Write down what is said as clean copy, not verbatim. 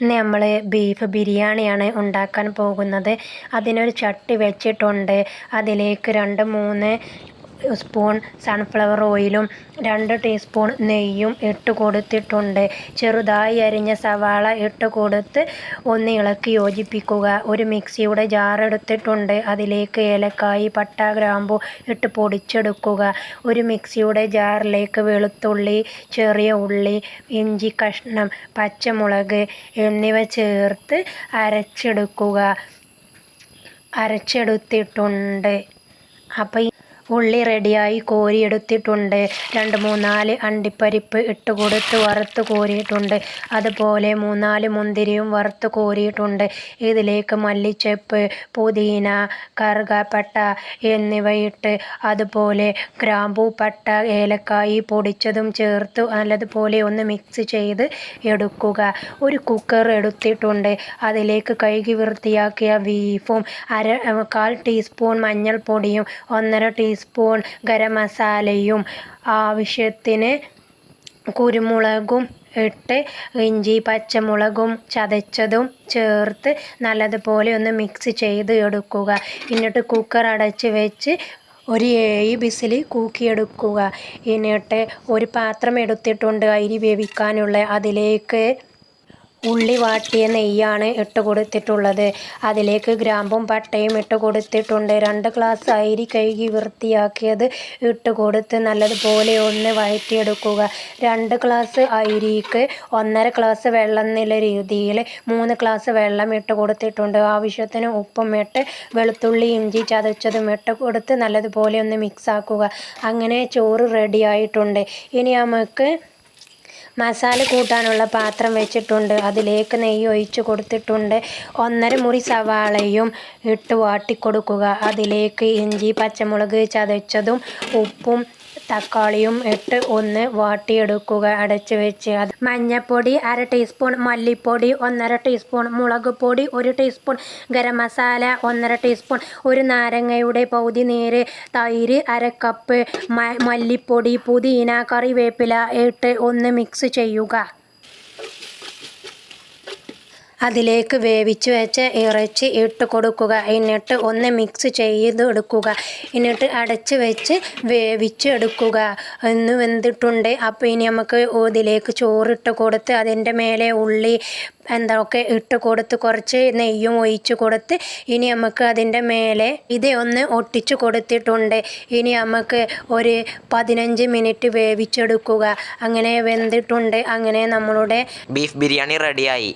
ഇന്ന് നമ്മൾ ബീഫ് ബിരിയാണിയാണ് ഉണ്ടാക്കാൻ പോകുന്നത്. അതിനൊരു ചട്ടി വെച്ചിട്ടുണ്ട്. അതിലേക്ക് 2-3 സ്പൂൺ സൺഫ്ലവർ ഓയിലും 2 ടീസ്പൂൺ നെയ്യും ഇട്ട് കൊടുത്തിട്ടുണ്ട്. ചെറുതായി അരിഞ്ഞ സവാള ഇട്ട് കൊടുത്ത് ഒന്ന് ഇളക്കി യോജിപ്പിക്കുക. ഒരു മിക്സിയുടെ ജാർ എടുത്തിട്ടുണ്ട്. അതിലേക്ക് ഏലക്കായി, പട്ട, ഗ്രാമ്പു ഇട്ട് പൊടിച്ചെടുക്കുക. ഒരു മിക്സിയുടെ ജാറിലേക്ക് വെളുത്തുള്ളി, ചെറിയ ഉള്ളി, ഇഞ്ചി കഷ്ണം, പച്ചമുളക് എന്നിവ ചേർത്ത് അരച്ചെടുത്തിട്ടുണ്ട്. അപ്പം ഉള്ളി റെഡിയായി കോരിയെടുത്തിട്ടുണ്ട്. 2-4 അണ്ടിപ്പരിപ്പ് ഇട്ട് കൊടുത്ത് വറുത്ത് കോരിയിട്ടുണ്ട്. അതുപോലെ 3-4 മുന്തിരിയും വറുത്ത് കോരിയിട്ടുണ്ട്. ഇതിലേക്ക് മല്ലിച്ചപ്പ്, പുതിന, കറുകപ്പട്ട എന്നിവ ഇട്ട് അതുപോലെ ഗ്രാമ്പൂ, പട്ട, ഏലക്കായി പൊടിച്ചതും ചേർത്ത് നല്ലതുപോലെ ഒന്ന് മിക്സ് ചെയ്ത് എടുക്കുക. ഒരു കുക്കർ എടുത്തിട്ടുണ്ട്. അതിലേക്ക് കഴുകി വൃത്തിയാക്കിയ ബീഫും 1/4 ടീസ്പൂൺ മഞ്ഞൾപ്പൊടിയും 1/2 ടീസ്പൂൺ ഗരം മസാലയും ആവശ്യത്തിന് കുരുമുളകും ഇട്ട് ഇഞ്ചി പച്ചമുളകും ചതച്ചതും ചേർത്ത് നല്ലതുപോലെ ഒന്ന് മിക്സ് ചെയ്ത് എടുക്കുക. എന്നിട്ട് കുക്കർ അടച്ച് വെച്ച് ഒരു 7 വിസിൽ കൂക്കിയെടുക്കുക. എന്നിട്ട് ഒരു പാത്രം എടുത്തിട്ടുണ്ട് അരി വേവിക്കാനുള്ള. അതിലേക്ക് ഉള്ളി വാട്ടിയ നെയ്യാണ് ഇട്ട് കൊടുത്തിട്ടുള്ളത്. അതിലേക്ക് ഗ്രാമ്പും പട്ടയും ഇട്ട് കൊടുത്തിട്ടുണ്ട്. 2 ഗ്ലാസ് അരി കഴുകി വൃത്തിയാക്കിയത് ഇട്ട് കൊടുത്ത് നല്ലതുപോലെ ഒന്ന് വഴറ്റിയെടുക്കുക. 2 ഗ്ലാസ് അരിക്ക് 1.5 ഗ്ലാസ് വെള്ളം എന്നുള്ള രീതിയിൽ 3 ഗ്ലാസ് വെള്ളം ഇട്ട് കൊടുത്തിട്ടുണ്ട്. ആവശ്യത്തിന് ഉപ്പും ഇട്ട് വെളുത്തുള്ളി ഇഞ്ചി ചതച്ചതും ഇട്ട് കൊടുത്ത് നല്ലതുപോലെ ഒന്ന് മിക്സ് ആക്കുക. അങ്ങനെ ചോറ് റെഡി ആയിട്ടുണ്ട്. ഇനി നമുക്ക് മസാല കൂട്ടാനുള്ള പാത്രം വെച്ചിട്ടുണ്ട്. അതിലേക്ക് നെയ്യ് ഒഴിച്ച് കൊടുത്തിട്ടുണ്ട്. 1.5 മുറി സവാളയും ഇട്ട് വാട്ടിക്കൊടുക്കുക. അതിലേക്ക് ഇഞ്ചി പച്ചമുളക് ചതച്ചതും ഉപ്പും തക്കാളിയും ഇട്ട് ഒന്ന് വാട്ടിയെടുക്കുക. അടച്ച് വെച്ച് മഞ്ഞൾപ്പൊടി 1/2 ടീസ്പൂൺ, മല്ലിപ്പൊടി 1.5 ടീസ്പൂൺ, മുളക് പൊടി 1 ടീസ്പൂൺ, ഗരം മസാല 1.5 ടീസ്പൂൺ, ഒരു നാരങ്ങയുടെ പകുതി നീര്, തൈര് 1/2 കപ്പ്, മല്ലിപ്പൊടി, പുതിന, കറിവേപ്പില ഇട്ട് ഒന്ന് മിക്സ് ചെയ്യുക. അതിലേക്ക് വേവിച്ച് വെച്ച ഇറച്ചി ഇട്ട് കൊടുക്കുക. എന്നിട്ട് ഒന്ന് മിക്സ് ചെയ്തെടുക്കുക. എന്നിട്ട് അടച്ച് വെച്ച് വേവിച്ചെടുക്കുക. ഒന്ന് വെന്തിട്ടുണ്ട്. അപ്പോൾ ഇനി നമുക്ക് ഇതിലേക്ക് ചോറിട്ട് കൊടുത്ത് അതിൻ്റെ മേലെ ഉള്ളി എന്തൊക്കെ ഇട്ട് കൊടുത്ത് കുറച്ച് നെയ്യും ഒഴിച്ച് കൊടുത്ത് ഇനി നമുക്ക് അതിൻ്റെ മേലെ ഒന്ന് ഒട്ടിച്ച് കൊടുത്തിട്ടുണ്ട്. ഇനി നമുക്ക് ഒരു 15 മിനിറ്റ് വേവിച്ചെടുക്കുക. അങ്ങനെ വെന്തിട്ടുണ്ട്. അങ്ങനെ നമ്മളുടെ ബീഫ് ബിരിയാണി റെഡിയായി.